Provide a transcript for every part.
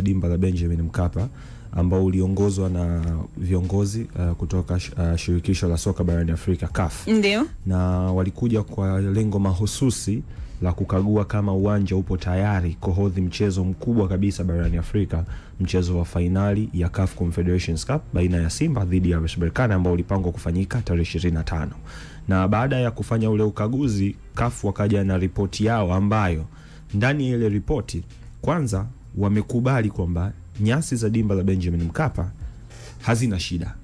dimba la Benjamin Mkapa ambao uliongozwa na viongozi kutoka shirikisho la soka barani Afrika CAF. Ndio. Na walikuja kwa lengo mahususi la kukagua kama uwanja upo tayari kuhodhi mchezo mkubwa kabisa barani Afrika, mchezo wa finali ya CAF Confederations Cup baina ya Simba dhidi ya RS Berkane ambao ulipangwa kufanyika tarehe 25. Na baada ya kufanya ule ukaguzi, CAF wakaja na ripoti yao ambayo ndani ya ile ripoti kwanza wamekubali kwamba nyasi za dimba la Benjamin Mkapa hazina shida,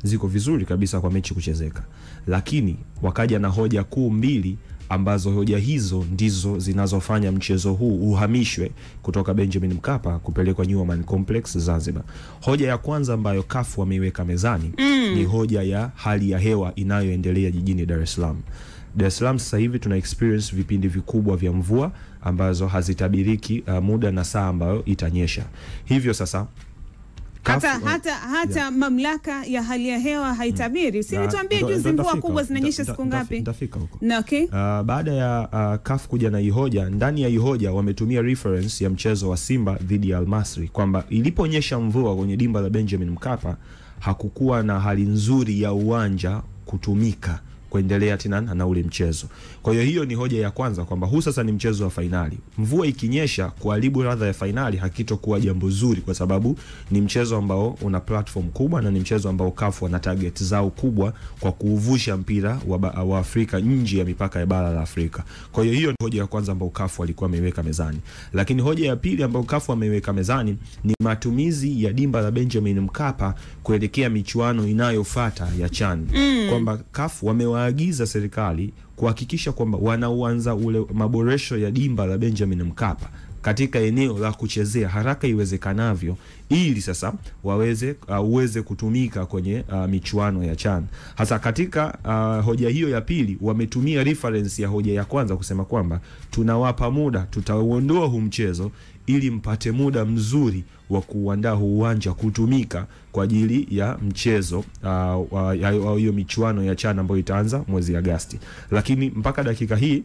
ziko vizuri kabisa kwa mechi kuchezeka. Lakini wakaja na hoja kuu mbili ambazo hoja hizo ndizo zinazofanya mchezo huu uhamishwe kutoka Benjamin Mkapa kupelekwa New Amaan Complex Zanzibar. Hoja ya kwanza ambayo CAF wameiweka mezani ni hoja ya hali ya hewa inayoendelea jijini Dar es Salaam. Dar es Salaam sasa hivi tuna experience vipindi vikubwa vya mvua ambazo hazitabiriki muda na saa ambayo itanyesha. Hivyo sasa hata mamlaka ya hali ya hewa haitabiri. Tuambie juzi mvua kubwa zinanyesha siku ngapi? Ndafika huko. Na okay. Baada ya CAF kuja na ihoja, ndani ya ihoja wametumia reference ya mchezo wa Simba dhidi ya Al Masry kwamba iliponyesha mvua kwenye dimba la Benjamin Mkapa hakukuwa na hali nzuri ya uwanja kutumika kuendelea tena na ule mchezo. Kwa hiyo ni hoja ya kwanza kwamba huu sasa ni mchezo wa finali. Mvua ikinyesha kuharibu ladha ya finali hakitokuwa jambo zuri, kwa sababu ni mchezo ambao una platform kubwa na ni mchezo ambao CAF wana target zao kubwa kwa kuuvusha mpira wa Afrika nje ya mipaka ya bara la Afrika. Kwa hiyo ni hoja ya kwanza ambayo CAF walikuwa wameiweka mezani. Lakini hoja ya pili ambayo CAF wameiweka mezani ni matumizi ya dimba la Benjamin Mkapa kuelekea michuano inayofuata ya CHAN. Kwamba CAF wamewaagiza serikali kuhakikisha kwamba wanaanza ule maboresho ya dimba la Benjamin Mkapa katika eneo la kuchezea haraka iwezekanavyo, ili sasa uweze kutumika kwenye michuano ya CHAN. Hasa katika hoja hiyo ya pili wametumia reference ya hoja ya kwanza kusema kwamba tunawapa muda, tutauondoa huu mchezo ili mpate muda mzuri wa kuandaa uwanja kutumika kwa ajili ya mchezo hiyo michuano ya CHAN ambayo itaanza mwezi Agosti. Lakini mpaka dakika hii,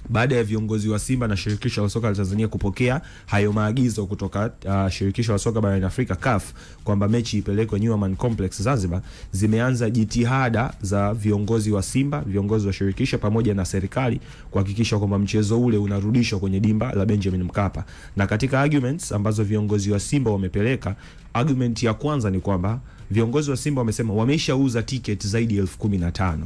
baada ya viongozi wa Simba na shirikisho la soka la Tanzania kupokea hayo maagizo kutoka shirikisho la soka barani Afrika CAF kwamba mechi ipelekwe New Amaan Complex Zanzibar, zimeanza jitihada za viongozi wa Simba, viongozi wa shirikisho pamoja na serikali kuhakikisha kwamba mchezo ule unarudishwa kwenye dimba la Benjamin Mkapa. Na katika arguments ambazo viongozi wa Simba wamepeleka, argument ya kwanza ni kwamba viongozi wa Simba wamesema wameshauza ticket zaidi ya 15,000.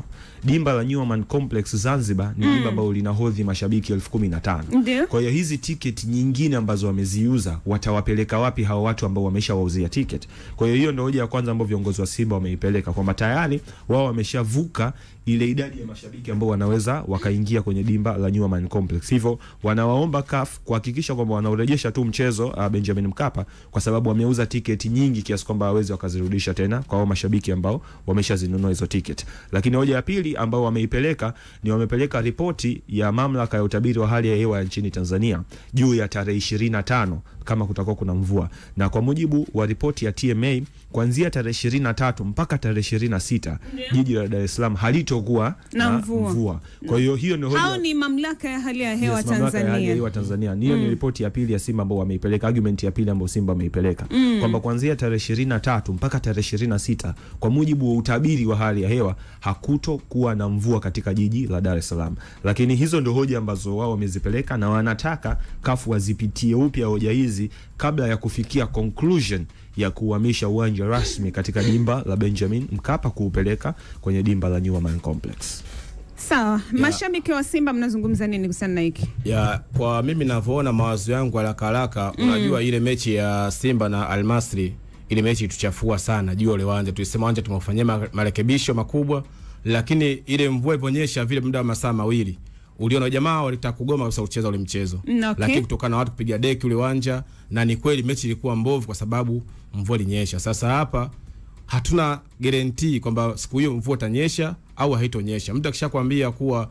Dimba la New Amaan Complex Zanzibar ni dimba ambalo linahodhi mashabiki 15,000. Kwa hiyo hizi ticket nyingine ambazo wameziuza watawapeleka wapi hao watu ambao wameshawauzia ticket? Kwa hiyo ndio hoja ya kwanza ambayo viongozi wa Simba wameipeleka, kwamba tayari wao wameshavuka ile idadi ya mashabiki ambao wanaweza wakaingia kwenye dimba la New Amaan Complex. Hivyo wanawaomba CAF kuhakikisha kwamba wanarejesha tu mchezo Benjamin Mkapa, kwa sababu wameuza ticket nyingi kiasi kwamba hawezi wakazirudisha tena kwa mashabiki ambao wameshazinunua hizo ticket. Lakini hoja ya pili ambao wamepeleka ripoti ya mamlaka ya utabiri wa hali ya hewa nchini Tanzania juu ya tarehe 25 kama kutakuwa kuna mvua. Na kwa mujibu wa ripoti ya TMA, kuanzia tarehe 23 mpaka tarehe 26 jiji la Dar es Salaam halitokuwa na mvua. Kwa hiyo ndio hoja. Hao ni mamlaka ya hali ya hewa Tanzania. Mamlaka ya hali ya hewa Tanzania. Hiyo ni ripoti ya pili ya Simba ambao wameipeleka, argument ya pili ambao Simba wameipeleka kwamba kuanzia tarehe 23 mpaka tarehe 26 kwa mujibu wa utabiri wa hali ya hewa hakutokuwa na mvua katika jiji la Dar es Salaam. Lakini hizo ndio hoja ambazo wao wamezipeleka, na wanataka CAF wazipitie upya hoja hizi kabla ya kufikia conclusion ya kuhamisha uwanja rasmi katika dimba la Benjamin Mkapa kuupeleka kwenye dimba la New Amaan Complex. Sawa, mashabiki wa Simba mnazungumza nini kuhusiana na hiki? Kwa mimi ninavyoona, mawazo yangu haraka unajua ile mechi ya Simba na Al Masry, ile mechi tuchafua sana juu ile uwanja. Tulisema uwanja tumefanyia marekebisho makubwa, lakini ile mvua iliponyesha vile muda wa masaa mawili, uliona jamaa walitaka kugoma kwa kucheza ule mchezo. Lakini kutokana na watu kupiga deki ule uwanja, na ni kweli mechi ilikuwa mbovu kwa sababu mvua ilinyesha. Sasa hapa hatuna guarantee kwamba siku hiyo mvua itanyesha au haitonyesha. Mtu akishakwambia kuwa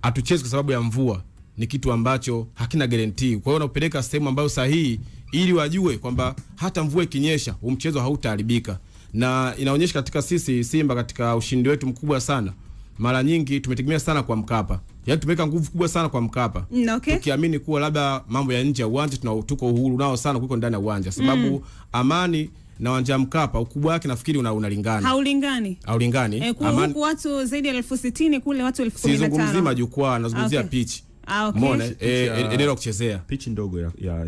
atucheze kwa sababu ya mvua, ni kitu ambacho hakina guarantee. Kwa hiyo unapeleka sehemu ambayo sahihi ili wajue kwamba hata mvua ikinyesha mchezo hautaharibika. Na inaonyesha katika sisi Simba, katika ushindi wetu mkubwa sana mara nyingi tumetegemea sana kwa Mkapa. Yaani tumeweka nguvu kubwa sana kwa Mkapa. Okay. Tukiamini kuwa labda mambo ya nje ya uwanja tuko uhuru nao sana kuliko ndani ya uwanja. Sababu Amani na uwanja Mkapa ukubwa wake nafikiri unalingana. Haulingani. Amani huku watu zaidi ya 60,000 kule watu 15,000. Sizungumzia majukwaa, nazungumzia pitch. Okay. Umeona eneo la kuchezea. Pitch ndogo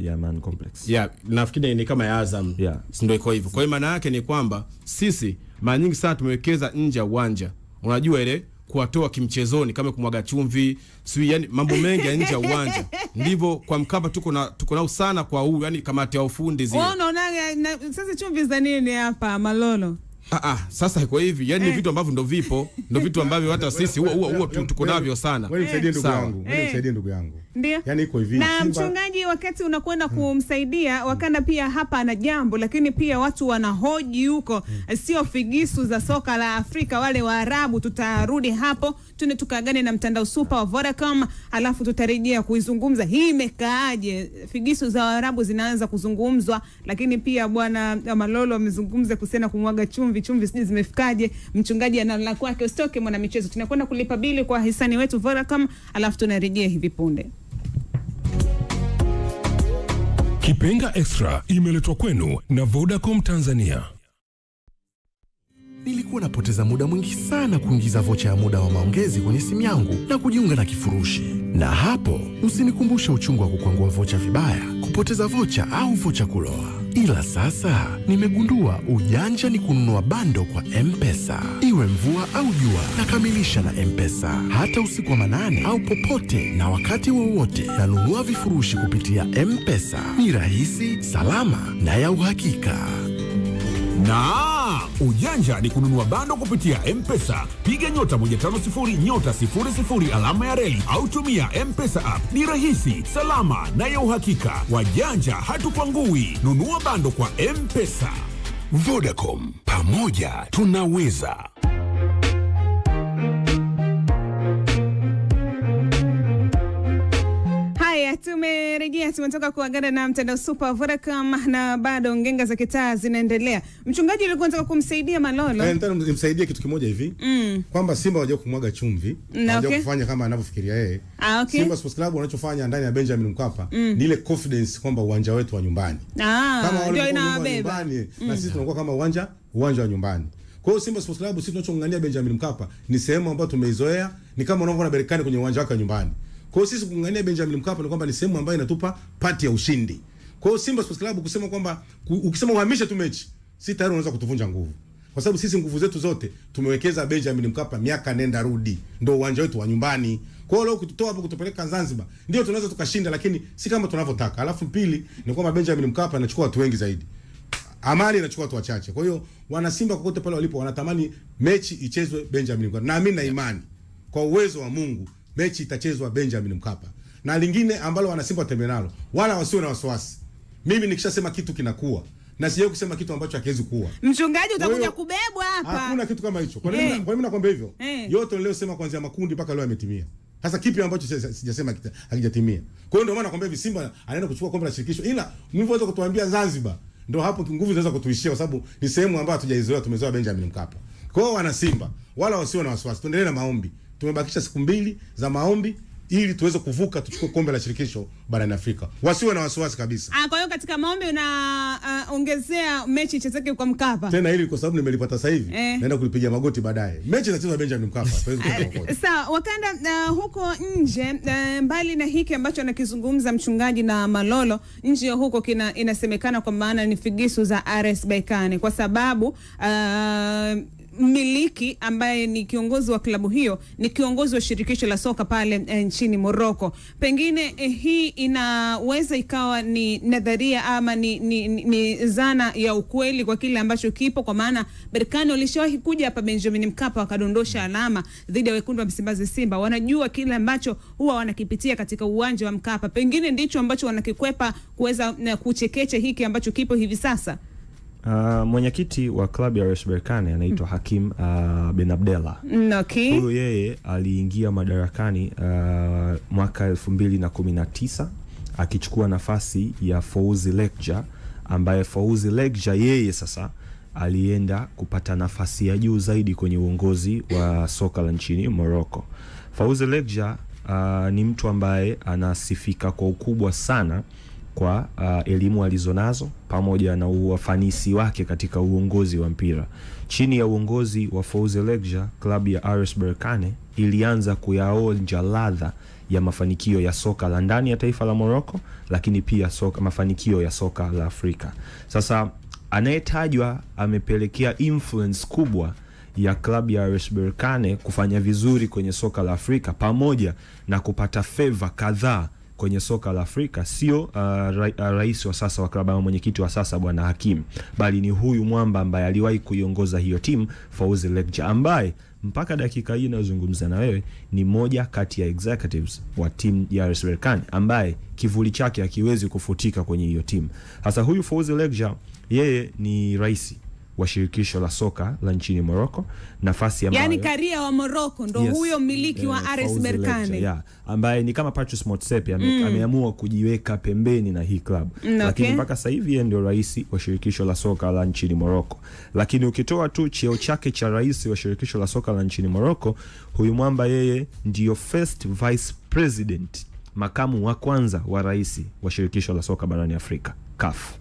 ya Man Complex. Yeah, nafikiri ni kama ya Azam. Ndio iko hivyo. Kwa hiyo maana yake ni kwamba sisi mara nyingi sana tumewekeza nje ya uwanja. Unajua ile kuwatoa kimchezoni kama kumwaga chumvi, yani mambo mengi ya nje ya uwanja. Ndivyo kwa Mkapa tuko nao sana kwa huu, yani kamati ya ufundi zile. Unaona sasa chumvi za nini hapa Malolo? Sasa iko hivi, yani vitu ambavyo ndo vipo, ndo vitu ambavyo hata sisi huwa tuko navyo sana. Wewe msaidie ndugu yangu. Ndio. Yani iko hivi. Na mchungaji wakati unakwenda kumsaidia Wakanda pia hapa ana jambo, lakini pia watu wanahoji huko sio figisu za soka la Afrika wale Waarabu. Tutarudi hapo tukagane na mtandao super wa Vodacom, alafu tutarejea kuizungumza hii imekaaje. Figisu za Waarabu zinaanza kuzungumzwa, lakini pia bwana Malolo amezungumza kuhusiana kumwaga chumvi sijui zimefikaje. Mchungaji analala kwake. Usitoke mwana michezo, tunakwenda kulipa bili kwa hisani wetu Vodacom, alafu tunarejea hivi punde. Kipenga Extra imeletwa kwenu na Vodacom Tanzania. Nilikuwa napoteza muda mwingi sana kuingiza vocha ya muda wa maongezi kwenye simu yangu na kujiunga na kifurushi. Na hapo usinikumbushe uchungu wa kukwangua vocha vibaya, kupoteza vocha au vocha kuloa. Ila sasa nimegundua ujanja ni kununua bando kwa M-Pesa. Iwe mvua au jua, nakamilisha na M-Pesa. Hata usiku wa manane au popote na wakati wowote, nanunua vifurushi kupitia M-Pesa. Ni rahisi, salama na ya uhakika. Na ujanja ni kununua bando kupitia M-Pesa. Piga *150*00 alama ya reli au tumia M-Pesa app. Ni rahisi, salama na ya uhakika. Wajanja hatukwangui. Nunua bando kwa M-Pesa. Vodacom, pamoja tunaweza. Tumerejea, tumetoka kuagana na mtandao super Vodacom na bado ngenga za kitaa zinaendelea. Mchungaji alikuwa anataka kumsaidia Malolo. Nataka nimsaidie kitu kimoja hivi. Kwamba Simba waje kumwaga chumvi, waje kufanya kama anavyofikiria yeye. Simba Sports Club wanachofanya ndani ya Benjamin Mkapa ni ile confidence kwamba uwanja wetu wa nyumbani. Kama wale inabeba. Na sisi tunakuwa kama uwanja wa nyumbani. Kwa hiyo Simba Sports Club sisi tunachongangania Benjamin Mkapa ni sehemu ambayo tumeizoea, ni kama unavyoona Berkane kwenye uwanja wake wa nyumbani. Kwa hiyo sisi kungangania Benjamin Mkapa ni kwamba ni sehemu ambayo inatupa pati ya ushindi. Kwa hiyo Simba Sports Club kusema kwamba ukisema uhamishe tu mechi, si tayari unaweza kutuvunja nguvu. Kwa sababu sisi nguvu zetu zote tumewekeza Benjamin Mkapa miaka nenda rudi. Ndio uwanja wetu wa nyumbani. Kwa hiyo leo kututoa hapo kutupeleka Zanzibar, ndio tunaweza tukashinda, lakini si kama tunavyotaka. Alafu pili ni kwamba Benjamin Mkapa anachukua watu wengi zaidi. Amani inachukua watu wachache. Kwa hiyo wana Simba kokote pale walipo wanatamani mechi ichezwe Benjamin Mkapa. Na mimi na imani kwa uwezo wa Mungu mechi itachezwa Benjamin Mkapa. Na lingine ambalo wana Simba watembea nalo, wala wasio na wasiwasi. Mimi nikishasema kitu kinakuwa, na siyo kusema kitu ambacho hakiwezi kuwa. Mchungaji utakuja kubebwa hapa. Hakuna kitu kama hicho. Kwa nini nakwambia hivyo? Yote leo sema kuanzia makundi mpaka leo yametimia. Sasa kipi ambacho sijasema hakijatimia? Kwa hiyo ndio maana nakwambia hivi, Simba anaenda kuchukua kombe la shirikisho, ila mlivyoweza kutuambia Zanzibar, ndio hapo nguvu zinaweza kutuishia, kwa sababu ni sehemu ambayo hatujaizoea, tumezoea Benjamin Mkapa. Kwa hiyo wana Simba wala wasio na wasiwasi, tuendelee na maombi. Tumebakisha siku 2 za maombi ili tuweze kuvuka tuchukue kombe la shirikisho barani Afrika. Wasiwe na wasiwasi kabisa. Kwa hiyo katika maombi ongezea mechi ichezeke kwa Mkapa. Tena hili kwa sababu nimelipata sasa hivi, naenda kulipigia magoti baadaye. Mechi inachezwa Benjamin Mkapa. Sawa, Wakanda huko nje, mbali na hiki ambacho anakizungumza mchungaji na Malolo, nje huko inasemekana kwa maana ni figisu za RS Berkane, kwa sababu mmiliki ambaye ni kiongozi wa klabu hiyo ni kiongozi wa shirikisho la soka pale nchini Morocco. Pengine hii inaweza ikawa ni nadharia ama ni zana ya ukweli kwa kile ambacho kipo, kwa maana Berkane walishawahi kuja hapa Benjamin Mkapa wakadondosha alama dhidi ya wekundu wa Msimbazi Simba. Wanajua kile ambacho huwa wanakipitia katika uwanja wa Mkapa. Pengine ndicho ambacho wanakikwepa kuweza kuchekecha hiki ambacho kipo hivi sasa. Mwenyekiti wa klabu ya RS Berkane anaitwa Hakim Ben Abdella. Okay. Huyo yeye aliingia madarakani mwaka 2019 akichukua nafasi ya Fauzi Lekja, ambaye Fauzi Lekja yeye sasa alienda kupata nafasi ya juu zaidi kwenye uongozi wa soka la nchini Morocco. Fawzi Lekjaa ni mtu ambaye anasifika kwa ukubwa sana kwa elimu alizonazo pamoja na ufanisi wake katika uongozi wa mpira. Chini ya uongozi wa Fawzi Lekjaa, klabu ya RS Berkane ilianza kuyaonja ladha ya mafanikio ya soka la ndani ya taifa la Morocco, lakini pia mafanikio ya soka la Afrika. Sasa anayetajwa amepelekea influence kubwa ya klabu ya RS Berkane kufanya vizuri kwenye soka la Afrika pamoja na kupata favor kadhaa kwenye soka la Afrika, sio rais wa sasa wa klabu, mwenyekiti wa sasa Bwana Hakim, bali ni huyu mwamba ambaye aliwahi kuiongoza hiyo timu, Fawzi Lekjaa, ambaye mpaka dakika hii nazungumza na wewe ni moja kati ya executives wa timu ya RS Berkane ambaye kivuli chake hakiwezi kufutika kwenye hiyo timu. Sasa huyu Fawzi Lekjaa yeye ni rais wa shirikisho la soka la nchini Morocco, nafasi ambayo yani karia wa Morocco ndo huyo mmiliki wa RS Berkane, ambaye ni kama Patrice Motsepe ameamua kujiweka pembeni na hii club. Lakini mpaka sasa hivi yeye ndio rais wa shirikisho la soka la nchini Morocco. Lakini ukitoa tu cheo chake cha rais wa shirikisho la soka la nchini Morocco, huyu mwamba yeye ndio first vice president, makamu wa kwanza wa rais wa shirikisho la soka barani Afrika, CAF.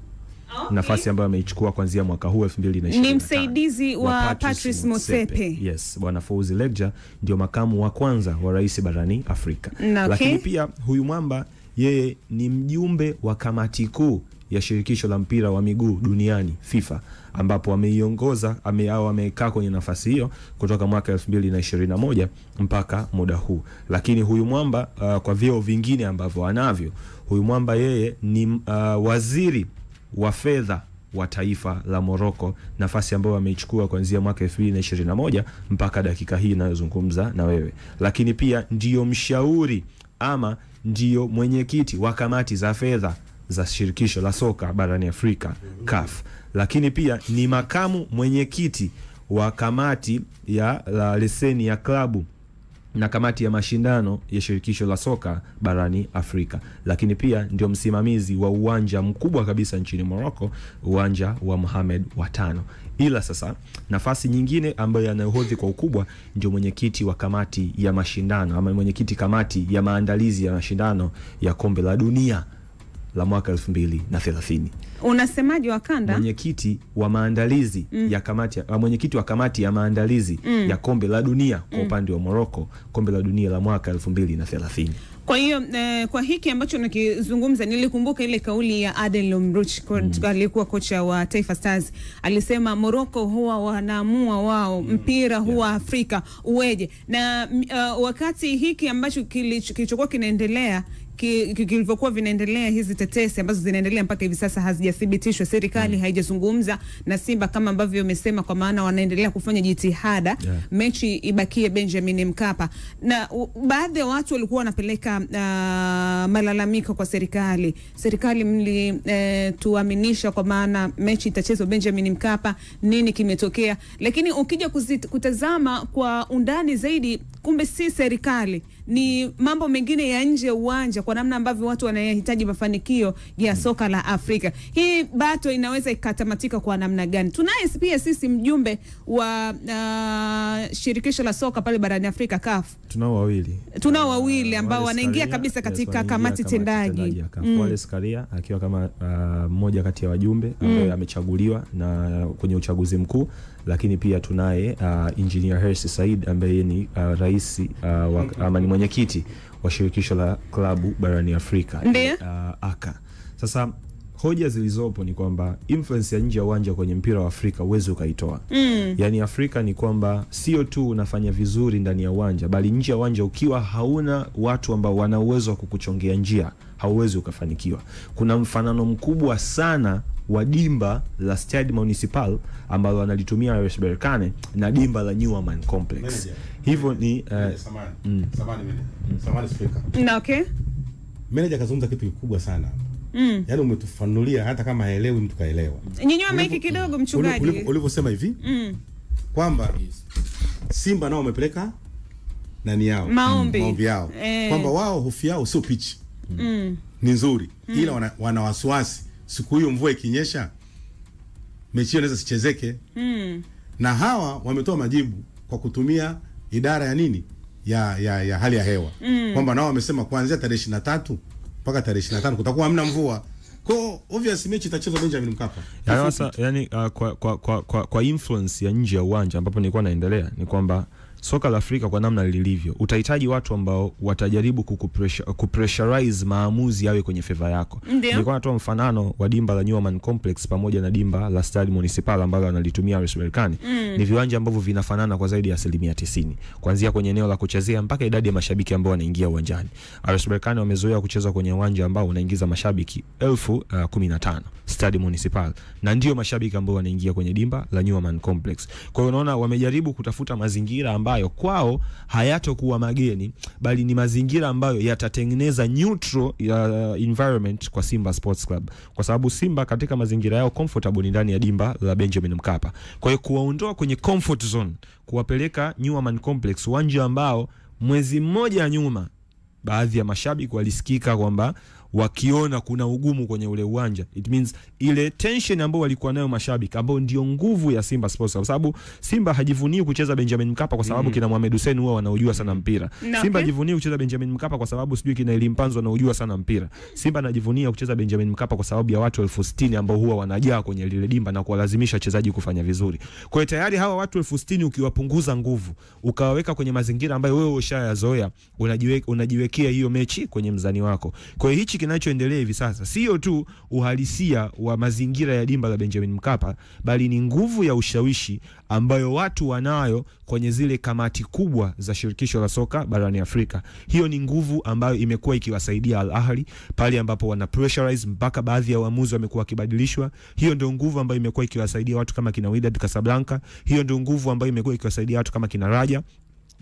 Nafasi ambayo ameichukua kuanzia mwaka huu 2020. Ni msaidizi wa Patrice Motsepe. Yes, bwana Fawzi Lekjaa ndio makamu wa kwanza wa rais barani Afrika. Lakini pia huyu mwamba yeye ni mjumbe wa kamati kuu ya shirikisho la mpira wa miguu duniani FIFA, ambapo ameiongoza amekaa kwenye nafasi hiyo kutoka mwaka 2021 mpaka muda huu. Lakini huyu mwamba kwa vyeo vingine ambavyo anavyo, huyu mwamba yeye ni waziri wa fedha wa taifa la Morocco, nafasi ambayo ameichukua kuanzia mwaka 2021 mpaka dakika hii ninayozungumza na wewe. Lakini pia ndio mshauri ama ndio mwenyekiti wa kamati za fedha za shirikisho la soka barani Afrika, CAF. Lakini pia ni makamu mwenyekiti wa kamati ya leseni ya klabu na kamati ya mashindano ya shirikisho la soka barani Afrika. Lakini pia ndio msimamizi wa uwanja mkubwa kabisa nchini Morocco, uwanja wa Mohamed wa 5. Ila sasa nafasi nyingine ambayo anayohodhi kwa ukubwa ndio mwenyekiti wa kamati ya mashindano ama mwenyekiti kamati ya maandalizi ya mashindano ya kombe la dunia la mwaka 2030. Unasemaje Wakanda? Mwenyekiti wa maandalizi ya kamati mwenyekiti wa kamati ya maandalizi ya kombe la dunia kwa upande wa Morocco, kombe la dunia la mwaka 2030. Kwa hiyo kwa hiki ambacho nakizungumza, nilikumbuka ile kauli ya Adel Lomruch aliyekuwa kocha wa Taifa Stars. Alisema Morocco huwa wanaamua wao, mpira huwa Afrika uweje. Na wakati hiki ambacho kilichokuwa kinaendelea kilivyokuwa vinaendelea, hizi tetesi ambazo zinaendelea mpaka hivi sasa hazijathibitishwa, serikali haijazungumza na Simba kama ambavyo umesema, kwa maana wanaendelea kufanya jitihada mechi ibakie Benjamin Mkapa. Na baadhi ya watu walikuwa wanapeleka malalamiko kwa serikali. Serikali tuaminisha kwa maana mechi itachezwa Benjamin Mkapa, nini kimetokea? Lakini ukija kutazama kwa undani zaidi, kumbe si serikali, ni mambo mengine ya nje ya uwanja, kwa namna ambavyo watu wanahitaji mafanikio ya soka la Afrika. Hii bato inaweza ikatamatika kwa namna gani? Tunaye pia sisi mjumbe wa shirikisho la soka pale barani Afrika, CAF. Tunao wawili ambao wanaingia kabisa katika kamati tendaji. Wallace Karia akiwa kama mmoja kati ya wajumbe ambaye amechaguliwa na kwenye uchaguzi mkuu. Lakini pia tunaye Engineer Hersi Said ambaye ni rais ama ni mwenyekiti wa shirikisho la klabu barani Afrika, ACA. Sasa hoja zilizopo ni kwamba influence ya nje ya uwanja kwenye mpira wa Afrika uwezi ukaitoa. Yani Afrika ni kwamba sio tu unafanya vizuri ndani ya uwanja, bali nje ya uwanja ukiwa hauna watu ambao wana uwezo wa kukuchongea njia, hauwezi ukafanikiwa. Kuna mfanano mkubwa sana wa dimba la Stade Municipal ambalo wanalitumia RS Berkane na dimba la New Aman Complex. Hivyo ni samani speaker. Na okay. Manager kazungumza kitu kikubwa sana. Yaani umetufanulia hata kama haelewi mtu kaelewa. Nyinyoa maiki kidogo mchungaji. Ulivyosema hivi kwamba Simba nao wamepeleka nani yao? Maombi yao. Kwamba wao hofu yao sio pitch. Ni nzuri. Ila wana wasiwasi siku hiyo mvua ikinyesha mechi hiyo inaweza sichezeke. Na hawa wametoa majibu kwa kutumia idara ya nini ya hali ya hewa, kwamba nao wamesema kuanzia tarehe 23 mpaka tarehe 25 kutakuwa hamna mvua. Kwa obvious mechi itachezwa Benjamin Mkapa. Sasa yani kwa influence ya nje ya uwanja ambapo nilikuwa naendelea ni kwamba soka la Afrika kwa namna lilivyo utahitaji watu ambao watajaribu kupressurize maamuzi yawe kwenye favor yako. Nilikuwa natoa mfanano wa dimba la Newman Complex pamoja na dimba la Stade Municipal ambalo analitumia RS Berkane. Ni viwanja ambavyo vinafanana kwa zaidi ya 90%, kuanzia kwenye eneo la kuchezea mpaka idadi ya mashabiki ambao wanaingia uwanjani. RS Berkane wamezoea kucheza kwenye uwanja ambao unaingiza mashabiki 15,000 Stade Municipal, na ndio mashabiki ambao wanaingia kwenye dimba la Newman Complex. Kwa hiyo unaona wamejaribu kutafuta mazingira ambayo kwao hayatokuwa mageni, bali ni mazingira ambayo yatatengeneza neutral environment kwa Simba Sports Club, kwa sababu Simba katika mazingira yao comfortable ni ndani ya dimba la Benjamin Mkapa. Kwa hiyo kuwaondoa kwenye comfort zone, kuwapeleka Newman Complex, uwanja ambao mwezi mmoja nyuma baadhi ya mashabiki walisikika kwamba wakiona kuna ugumu kwenye ule uwanja, it means ile tension ambayo walikuwa nayo mashabiki ambao ndio nguvu ya Simba Sports, kwa sababu Simba hajivunii kucheza Benjamin Mkapa kwa sababu kina Mohamed Hussein huwa wanaujua sana mpira. Simba hajivunii kucheza Benjamin Mkapa kwa sababu sijui kina Elimpanzo wanaujua sana mpira. Simba anajivunia kucheza Benjamin Mkapa kwa sababu ya watu 60,000 ambao huwa wanajaa kwenye lile dimba na kuwalazimisha wachezaji kufanya vizuri. Kwa hiyo tayari hawa watu 60,000 ukiwapunguza nguvu, ukawaweka kwenye mazingira ambayo wewe ushayazoea, unajiwekea hiyo mechi kwenye mzani wako. Kwa hiyo hichi kinachoendelea hivi sasa sio tu uhalisia wa mazingira ya dimba la Benjamin Mkapa, bali ni nguvu ya ushawishi ambayo watu wanayo kwenye zile kamati kubwa za shirikisho la soka barani Afrika. Hiyo ni nguvu ambayo imekuwa ikiwasaidia Al Ahly pale ambapo wana pressurize mpaka baadhi ya waamuzi wamekuwa kibadilishwa. Hiyo ndio nguvu ambayo imekuwa ikiwasaidia watu kama kina Wydad Casablanca. Hiyo ndio nguvu ambayo imekuwa ikiwasaidia watu kama kina Raja.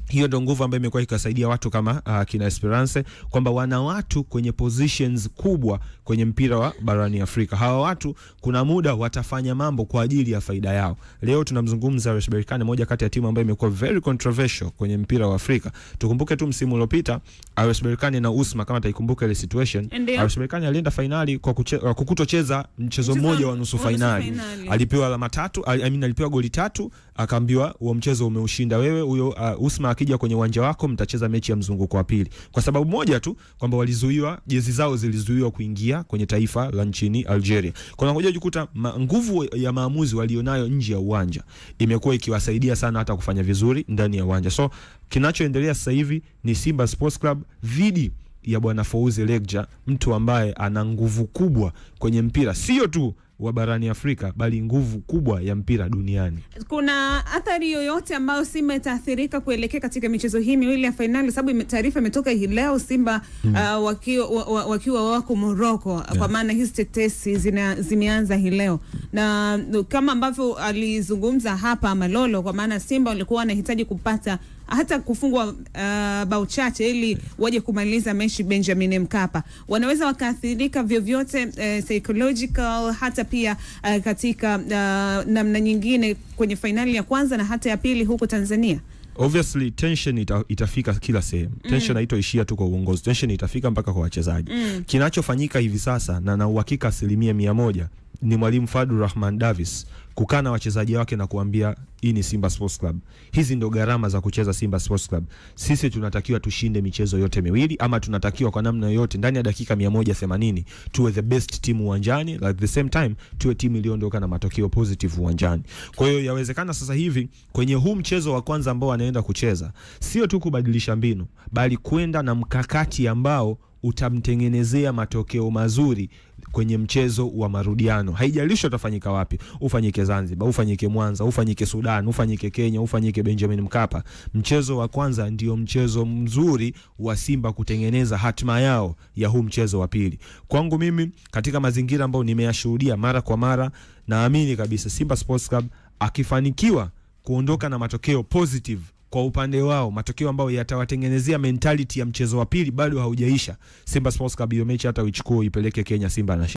Hiyo ndio nguvu ambayo imekuwa ikisaidia watu kama kina Esperance, kwamba wana watu kwenye positions kubwa kwenye mpira wa barani Afrika. Hawa watu kuna muda watafanya mambo kwa ajili ya faida yao. Leo tunamzungumza RS Berkane, moja kati ya timu ambayo imekuwa very controversial kwenye mpira wa Afrika. Tukumbuke tu msimu uliopita RS Berkane na Usma, kama taikumbuka ile situation, RS Berkane alienda finali kwa kutocheza mchezo mmoja wa nusu finali. Alipewa alama 3, alipewa goli 3, akaambiwa huo mchezo umeushinda wewe. Huyo Usma akija kwenye uwanja wako mtacheza mechi ya mzunguko wa pili, kwa sababu moja tu kwamba walizuiwa, jezi zao zilizuiwa kuingia kwenye taifa la nchini Algeria. Kwa hiyo unajikuta nguvu ya maamuzi walionayo nje ya uwanja imekuwa ikiwasaidia sana hata kufanya vizuri ndani ya uwanja. So kinachoendelea sasa hivi ni Simba Sports Club dhidi ya bwana Fauzi Lekja, mtu ambaye ana nguvu kubwa kwenye mpira sio tu wa barani Afrika bali nguvu kubwa ya mpira duniani. Kuna athari yoyote ambayo Simba itaathirika kuelekea katika michezo hii miwili ya finali? Sababu taarifa imetoka hii leo Simba wakiwa wako Morocco, kwa maana hizi tetesi zimeanza hii leo, na kama ambavyo alizungumza hapa Malolo, kwa maana Simba walikuwa wanahitaji kupata hata kufungwa bao chache ili waje kumaliza mechi Benjamin Mkapa. Wanaweza wakaathirika vyovyote psychological, hata pia katika namna nyingine kwenye finali ya kwanza na hata ya pili huko Tanzania? Obviously tension itafika kila sehemu. Tension haitoishia tu kwa uongozi. Tension itafika mpaka kwa wachezaji. Kinachofanyika hivi sasa na uhakika 100% ni mwalimu Fadlu Rahman Davis kukaa na wachezaji wake na kuambia hii ni Simba Sports Club. Hizi ndo gharama za kucheza Simba Sports Club. Sisi tunatakiwa tushinde michezo yote miwili, ama tunatakiwa kwa namna yote ndani ya dakika 180 tuwe the best team uwanjani, like the same time tuwe timu iliondoka na matokeo positive uwanjani. Kwa hiyo yawezekana sasa hivi kwenye huu mchezo wa kwanza ambao anaenda kucheza sio tu kubadilisha mbinu, bali kwenda na mkakati ambao utamtengenezea matokeo mazuri kwenye mchezo wa marudiano. Haijalishi utafanyika wapi, ufanyike Zanzibar, ufanyike Mwanza, ufanyike Sudan, ufanyike Kenya, ufanyike Benjamin Mkapa. Mchezo wa kwanza ndio mchezo mzuri wa Simba kutengeneza hatima yao ya huu mchezo wa pili. Kwangu mimi, katika mazingira ambayo nimeyashuhudia mara kwa mara, naamini kabisa Simba Sports Club akifanikiwa kuondoka na matokeo positive kwa upande wao, matokeo ambayo yatawatengenezea mentality ya mchezo wa pili bado haujaisha, Simba Sports Club hiyo mechi hata uichukue ipeleke Kenya, Simba na